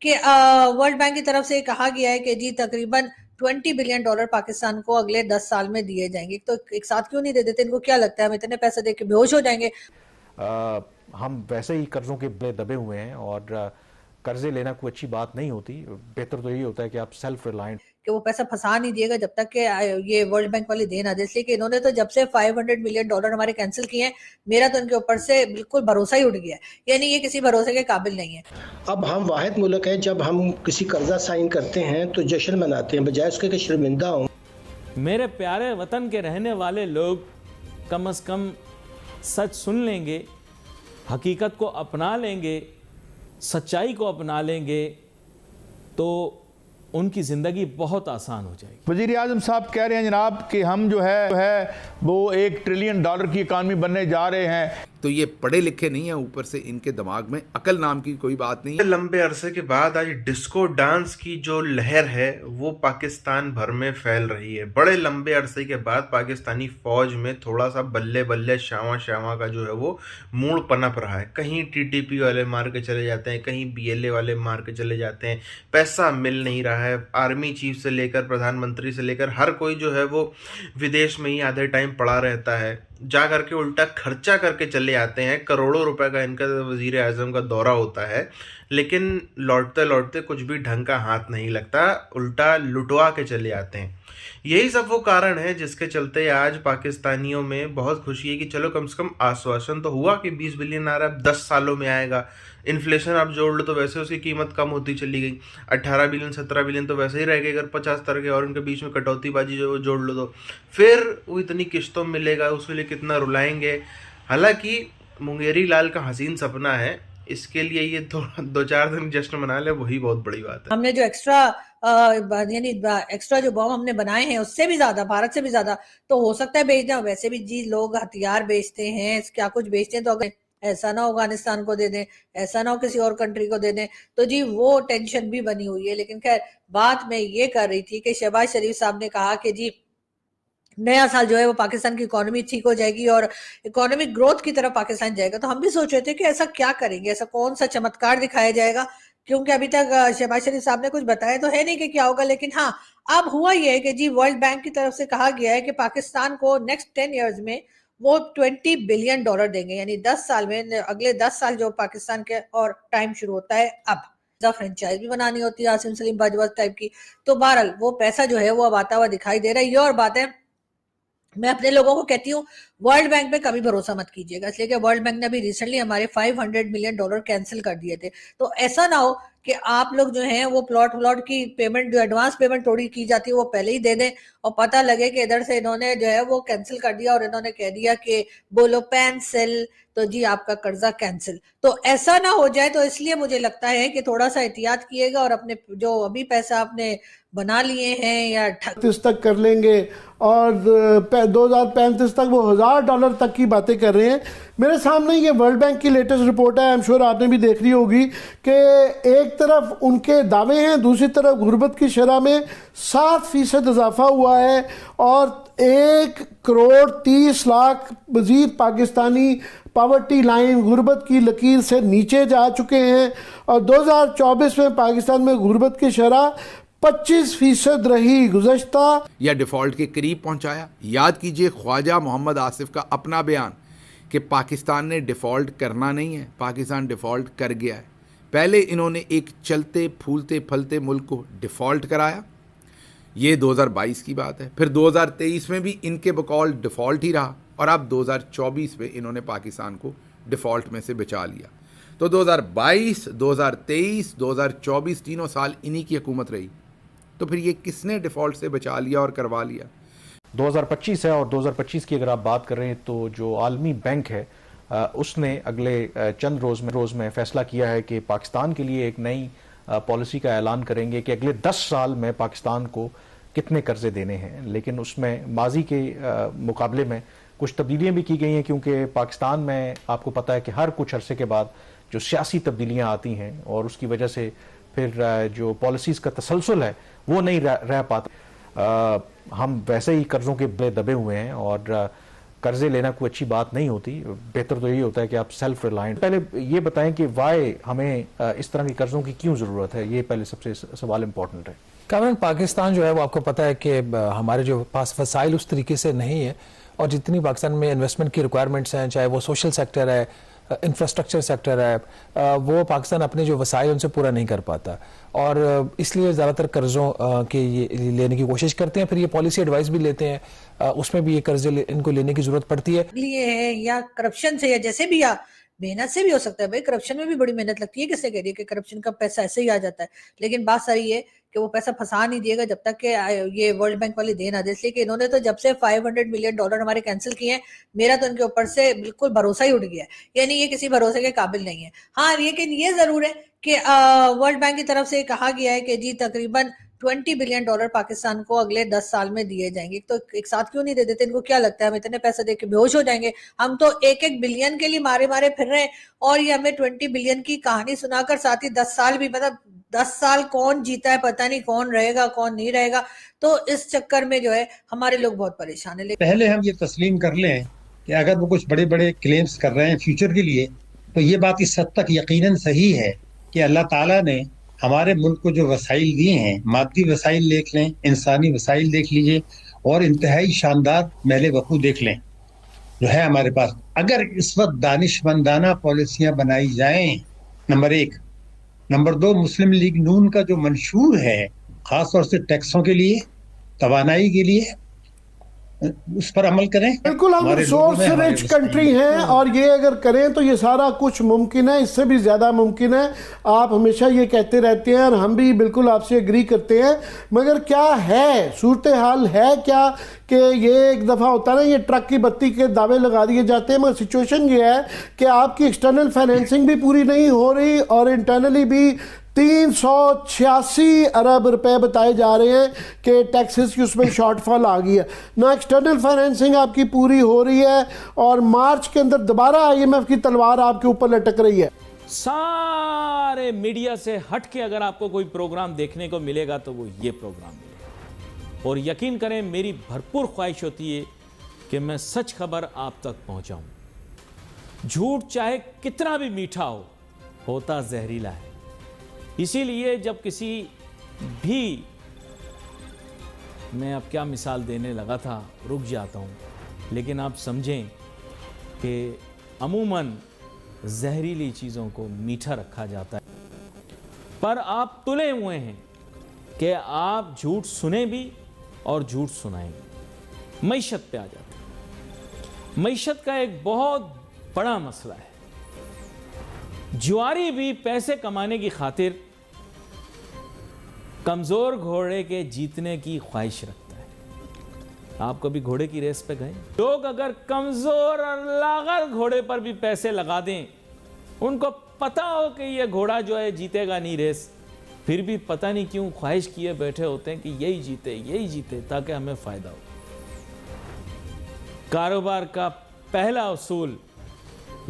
कि world bank की तरफ से कहा गया है कि जी तकरीबन $20 बिलियन पाकिस्तान को अगले 10 साल में दिए जाएंगे। तो एक साथ क्यों नहीं दे देते? इनको क्या लगता है हम इतने पैसे दे के बेहोश हो जाएंगे? हम वैसे ही कर्जों के दबे हुए हैं और कर्जे लेना कोई अच्छी बात नहीं होती। बेहतर तो यही होता है कि आप सेल्फ रिलायंट। कि वो पैसा फंसा नहीं दिएगा जब तक कि ये वर्ल्ड बैंक वाले दे ना दे, इसलिए कि इन्होंने तो जब से $500 मिलियन हमारे कैंसिल किए हैं, मेरा तो इनके ऊपर से बिल्कुल भरोसा ही उठ गया है। यानी ये किसी भरोसे के काबिल नहीं है। अब हम वाहिद मुल्क है, जब हम किसी कर्जा साइन करते हैं तो जश्न मनाते हैं बजाय उसके कि शर्मिंदा हों। मेरे प्यारे वतन के रहने वाले लोग कम से कम सच सुन लेंगे, हकीकत को अपना लेंगे, सच्चाई को अपना लेंगे तो उनकी ज़िंदगी बहुत आसान हो जाएगी। वज़ीर आज़म साहब कह रहे हैं जनाब कि हम जो है वो $1 ट्रिलियन की इकानमी बनने जा रहे हैं। तो ये पढ़े लिखे नहीं है, ऊपर से इनके दिमाग में अकल नाम की कोई बात नहीं है। लंबे अरसे के बाद आज डिस्को डांस की जो लहर है वो पाकिस्तान भर में फैल रही है। बड़े लंबे अरसे के बाद पाकिस्तानी फौज में थोड़ा सा बल्ले बल्ले शावा शावा का जो है वो मूड पनप रहा है। कहीं टीटीपी वाले मार के चले जाते हैं, कहीं बीएलए वाले मार के चले जाते हैं, पैसा मिल नहीं रहा है। आर्मी चीफ से लेकर प्रधानमंत्री से लेकर हर कोई जो है वो विदेश में ही आधे टाइम पड़ा रहता है, जा करके उल्टा खर्चा करके चले आते हैं। करोड़ों रुपए का इनका वजीर आज़म का दौरा होता है, लेकिन लौटते लौटते कुछ भी ढंग का हाथ नहीं लगता, उल्टा लुटवा के चले आते हैं। यही सब वो कारण है जिसके चलते आज पाकिस्तानियों में बहुत खुशी है कि चलो कम से कम आश्वासन तो हुआ कि 20 बिलियन आ रहा है, 10 सालों में आएगा। इन्फ्लेशन आप जोड़ लो तो वैसे उसकी कीमत कम होती चली गई। 18 बिलियन 17 बिलियन तो वैसे ही रह गए। अगर 50 तरह के और इनके बीच में कटौतीबाजी जो जोड़ लो तो फिर वो इतनी किस्तों में मिलेगा, उसके लिए कितना रुलाएंगे। हालांकि मुंगेरी लाल का हसीन सपना है, इसके लिए ये दो चार दिन जश्न मना ले वही बहुत बड़ी बात है। हमने जो एक्स्ट्रा यानी एक्स्ट्रा जो बॉम्ब हमने बनाए हैं उससे भी ज्यादा, भारत से भी ज्यादा तो हो सकता है बेच दें। वैसे भी जी लोग हथियार बेचते हैं, क्या कुछ बेचते हैं, तो अगर ऐसा ना हो अफगानिस्तान को दे दें, ऐसा ना हो किसी और कंट्री को दे दें, तो जी वो टेंशन भी बनी हुई है। लेकिन खैर बात मैं ये कर रही थी कि शहबाज शरीफ साहब ने कहा कि जी नया साल जो है वो पाकिस्तान की इकोनॉमी ठीक हो जाएगी और इकोनॉमिक ग्रोथ की तरफ पाकिस्तान जाएगा। तो हम भी सोच रहे थे कि ऐसा क्या करेंगे, ऐसा कौन सा चमत्कार दिखाया जाएगा, क्योंकि अभी तक शहबाज शरीफ साहब ने कुछ बताया तो है नहीं कि क्या होगा। लेकिन हाँ, अब हुआ ये है कि जी वर्ल्ड बैंक की तरफ से कहा गया है कि पाकिस्तान को नेक्स्ट 10 ईयर्स में वो $20 बिलियन देंगे। यानी 10 साल में, अगले 10 साल जो पाकिस्तान के और टाइम शुरू होता है अब फ्रेंचाइज भी बनानी होती है आसिम सलीम बाजवा टाइप की। तो बहरहाल वो पैसा जो है वो अब आता हुआ दिखाई दे रहा है। ये और बात है, मैं अपने लोगों को कहती हूँ वर्ल्ड बैंक पे कभी भरोसा मत कीजिएगा, इसलिए कि वर्ल्ड बैंक ने अभी रिसेंटली हमारे $500 मिलियन कैंसिल कर दिए थे। तो ऐसा ना हो कि आप लोग जो हैं वो प्लॉट की पेमेंट, जो एडवांस पेमेंट थोड़ी की जाती है वो पहले ही दे दें और पता लगे कि इधर से इन्होंने जो है वो कैंसिल कर दिया और इन्होंने कह दिया कि बोलो पेंसिल, तो जी आपका कर्जा कैंसिल। तो ऐसा ना हो जाए, तो इसलिए मुझे लगता है कि थोड़ा सा एहतियात किएगा और अपने जो अभी पैसा आपने बना लिए हैं या 30 तक कर लेंगे और 2035 तक वो $1000 तक की बातें कर रहे हैं। मेरे सामने ये वर्ल्ड बैंक की लेटेस्ट रिपोर्ट है, आई एम श्योर आपने भी देख ली होगी कि एक तरफ उनके दावे हैं, दूसरी तरफ गुर्बत की शरह में 7% इजाफा हुआ है और 1,30,00,000 मजीद पाकिस्तानी पावर्टी लाइन, गुर्बत की लकीर से नीचे जा चुके हैं और 2024 में पाकिस्तान में गुर्बत की शरह 25% रही। गुज़श्ता या डिफ़ॉल्ट के करीब पहुंचाया। याद कीजिए ख्वाजा मोहम्मद आसिफ का अपना बयान कि पाकिस्तान ने डिफ़ॉल्ट करना नहीं है, पाकिस्तान डिफ़ॉल्ट कर गया है। पहले इन्होंने एक चलते फूलते फलते मुल्क को डिफ़ॉल्ट कराया, ये 2022 की बात है। फिर 2023 में भी इनके बकौल डिफ़ॉल्ट ही रहा और अब 2024 में इन्होंने पाकिस्तान को डिफ़ॉल्ट में से बचा लिया। तो 2022, 2023, 2024 तीनों साल इन्हीं की हुकूमत रही। तो फिर ये किसने डिफ़ॉल्ट से बचा लिया और करवा लिया? 2025 है और 2025 की अगर आप बात करें तो जो आलमी बैंक है उसने अगले चंद रोज़ में फैसला किया है कि पाकिस्तान के लिए एक नई पॉलिसी का ऐलान करेंगे कि अगले 10 साल में पाकिस्तान को कितने कर्जे देने हैं। लेकिन उसमें माजी के मुकाबले में कुछ तब्दीलियाँ भी की गई हैं, क्योंकि पाकिस्तान में आपको पता है कि हर कुछ अरसे के बाद जो सियासी तब्दीलियाँ आती हैं और उसकी वजह से फिर जो पॉलिसीज़ का तसलसल है वो नहीं रह पाता। हम वैसे ही कर्जों के दबे हुए हैं और कर्जे लेना कोई अच्छी बात नहीं होती। बेहतर तो यही होता है कि आप सेल्फ रिलायंट। पहले ये बताएं कि वाई हमें इस तरह के कर्जों की क्यों जरूरत है, ये पहले सबसे सवाल इम्पोर्टेंट है। कामरान, पाकिस्तान जो है वो आपको पता है कि हमारे जो पास वसाइल उस तरीके से नहीं है, और जितनी पाकिस्तान में इन्वेस्टमेंट की रिक्वायरमेंट्स हैं, चाहे वो सोशल सेक्टर है, इंफ्रास्ट्रक्चर सेक्टर है, वो पाकिस्तान अपने जो वसाइल उनसे पूरा नहीं कर पाता, और इसलिए ज़्यादातर कर्ज़ों के ये लेने की कोशिश करते हैं। फिर ये पॉलिसी एडवाइस भी लेते हैं, उसमें भी ये कर्जे इनको लेने की ज़रूरत पड़ती है। लिए है या करप्शन से या जैसे भी, या मेहनत से भी हो सकता है। भाई करप्शन में भी बड़ी मेहनत लगती है, किससे कह रही है कि करप्शन का पैसा ऐसे ही आ जाता है। लेकिन बात सारी है कि वो पैसा फंसा नहीं दिएगा जब तक कि ये वर्ल्ड बैंक वाले दे ना दे। इसलिए कि इन्होंने तो जब से $500 मिलियन हमारे कैंसिल किए हैं, मेरा तो इनके ऊपर से बिल्कुल भरोसा ही उठ गया है। यानी ये किसी भरोसे के काबिल नहीं है। हाँ, लेकिन ये जरूर है कि वर्ल्ड बैंक की तरफ से कहा गया है कि जी तकरीबन $20 बिलियन पाकिस्तान को अगले 10 साल में दिए जाएंगे। तो एक साथ क्यों नहीं दे देते? इनको क्या लगता है हम इतने पैसे दे के बेहोश हो जाएंगे? हम तो एक बिलियन के लिए मारे मारे फिर रहे हैं, और ये हमें 20 बिलियन की कहानी सुनाकर साथ ही 10 साल भी, मतलब 10 साल कौन जीता है पता नहीं, कौन रहेगा कौन नहीं रहेगा। तो इस चक्कर में जो है हमारे लोग बहुत परेशान है। पहले हम ये तस्लीम कर लें कि अगर वो कुछ बड़े बड़े क्लेम्स कर रहे हैं फ्यूचर के लिए, तो ये बात इस हद तक यकीनन सही है कि अल्लाह ताला ने हमारे मुल्क को जो वसाइल दिए हैं, मादी वसाइल देख लें, इंसानी वसाइल देख लीजिए, और इंतहाई शानदार महल वकू देख लें जो है हमारे पास। अगर इस वक्त दानिशमंदाना पॉलिसियां बनाई जाएं, नंबर 1। नंबर 2, मुस्लिम लीग नून का जो मंशूर है खासतौर से टैक्सों के लिए, तवानाई के लिए, उस पर अमल करें। बिल्कुल, हम रिसोर्स रिच कंट्री हैं, और ये अगर करें तो ये सारा कुछ मुमकिन है, इससे भी ज़्यादा मुमकिन है। आप हमेशा ये कहते रहते हैं और हम भी बिल्कुल आपसे एग्री करते हैं, मगर क्या है सूरत हाल है क्या कि ये एक दफ़ा होता है ना, ये ट्रक की बत्ती के दावे लगा दिए जाते हैं, मगर सिचुएशन ये है कि आपकी एक्सटर्नल फाइनेंसिंग भी पूरी नहीं हो रही और इंटरनली भी 386 अरब रुपए बताए जा रहे हैं कि टैक्सेस की उसमें शॉर्टफॉल आ गई है। ना एक्सटर्नल फाइनेंसिंग आपकी पूरी हो रही है, और मार्च के अंदर दोबारा IMF की तलवार आपके ऊपर लटक रही है। सारे मीडिया से हट के अगर आपको कोई प्रोग्राम देखने को मिलेगा तो वो ये प्रोग्राम मिलेगा, और यकीन करें मेरी भरपूर ख्वाहिश होती है कि मैं सच खबर आप तक पहुंचाऊं। झूठ चाहे कितना भी मीठा हो, होता जहरीला है। इसीलिए जब किसी भी, मैं अब क्या मिसाल देने लगा था, रुक जाता हूं, लेकिन आप समझें कि अमूमन जहरीली चीज़ों को मीठा रखा जाता है, पर आप तुले हुए हैं कि आप झूठ सुने भी और झूठ सुनाएंगे। मईशत पे आ जाता है। मईशत का एक बहुत बड़ा मसला है। जुआरी भी पैसे कमाने की खातिर कमजोर घोड़े के जीतने की ख्वाहिश रखता है। आप कभी घोड़े की रेस पे गए? लोग अगर कमजोर और लागर घोड़े पर भी पैसे लगा दें, उनको पता हो कि ये घोड़ा जो है जीतेगा नहीं रेस, फिर भी पता नहीं क्यों ख्वाहिश किए बैठे होते हैं कि यही जीते ताकि हमें फायदा हो। कारोबार का पहला उसूल,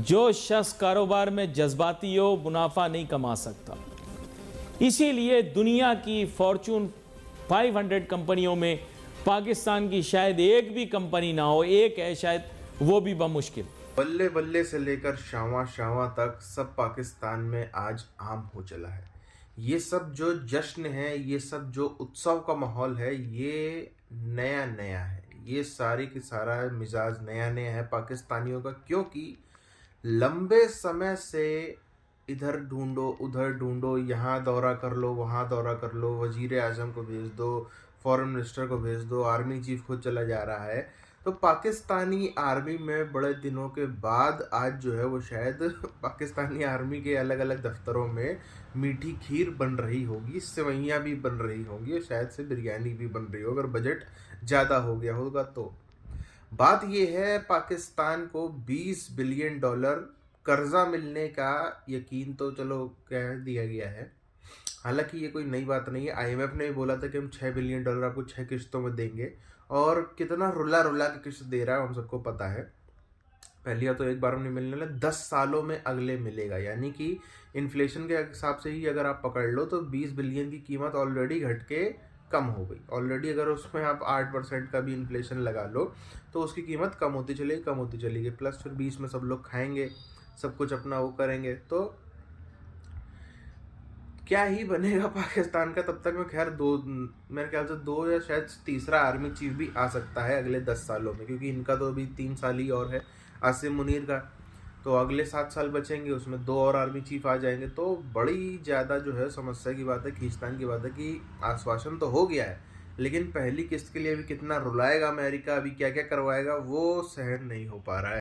जो शख्स कारोबार में जज्बाती हो मुनाफा नहीं कमा सकता। इसीलिए दुनिया की फॉर्चून 500 कंपनियों में पाकिस्तान की शायद एक भी कंपनी ना हो, एक है शायद, वो भी बमुश्किल। बल्ले बल्ले से लेकर शावा शावा तक सब पाकिस्तान में आज आम हो चला है। ये सब जो जश्न है, ये सब जो उत्सव का माहौल है, ये नया नया है। ये सारी की सारा मिजाज नया नया है पाकिस्तानियों का, क्योंकि लंबे समय से इधर ढूंढो उधर ढूंढो, यहाँ दौरा कर लो वहाँ दौरा कर लो, वजीर आजम को भेज दो, फॉरेन मिनिस्टर को भेज दो, आर्मी चीफ खुद चला जा रहा है। तो पाकिस्तानी आर्मी में बड़े दिनों के बाद आज जो है वो शायद पाकिस्तानी आर्मी के अलग अलग दफ्तरों में मीठी खीर बन रही होगी, सेवइयाँ भी बन रही होंगी, शायद से बिरयानी भी बन रही हो अगर बजट ज़्यादा हो गया होगा। तो बात ये है, पाकिस्तान को $20 बिलियन कर्जा मिलने का यकीन तो चलो कह दिया गया है। हालांकि ये कोई नई बात नहीं है। IMF ने भी बोला था कि हम $6 बिलियन आपको 6 किस्तों में देंगे, और कितना रुला रुला के किस्त दे रहा है हम सबको पता है। पहली तो एक बार में नहीं मिलने वाला, 10 सालों में अगले मिलेगा। यानी कि इन्फ्लेशन के हिसाब से ही अगर आप पकड़ लो तो 20 बिलियन की कीमत ऑलरेडी घट के कम हो गई ऑलरेडी। अगर उसमें आप 8% का भी इन्फ्लेशन लगा लो तो उसकी कीमत कम होती चलेगी, प्लस फिर बीच में सब लोग खाएंगे, सब कुछ अपना वो करेंगे, तो क्या ही बनेगा पाकिस्तान का। तब तक में खैर मेरे ख्याल से 2 या शायद तीसरा आर्मी चीफ भी आ सकता है अगले 10 सालों में, क्योंकि इनका तो अभी 3 साल ही और है आसिम मुनीर का, तो अगले 7 साल बचेंगे, उसमें 2 और आर्मी चीफ आ जाएंगे। तो बड़ी ज़्यादा जो है समस्या की बात है, खींचतान की बात है कि आश्वासन तो हो गया है, लेकिन पहली किस्त के लिए अभी कितना रुलाएगा अमेरिका, अभी क्या क्या करवाएगा वो सहन नहीं हो पा रहा है।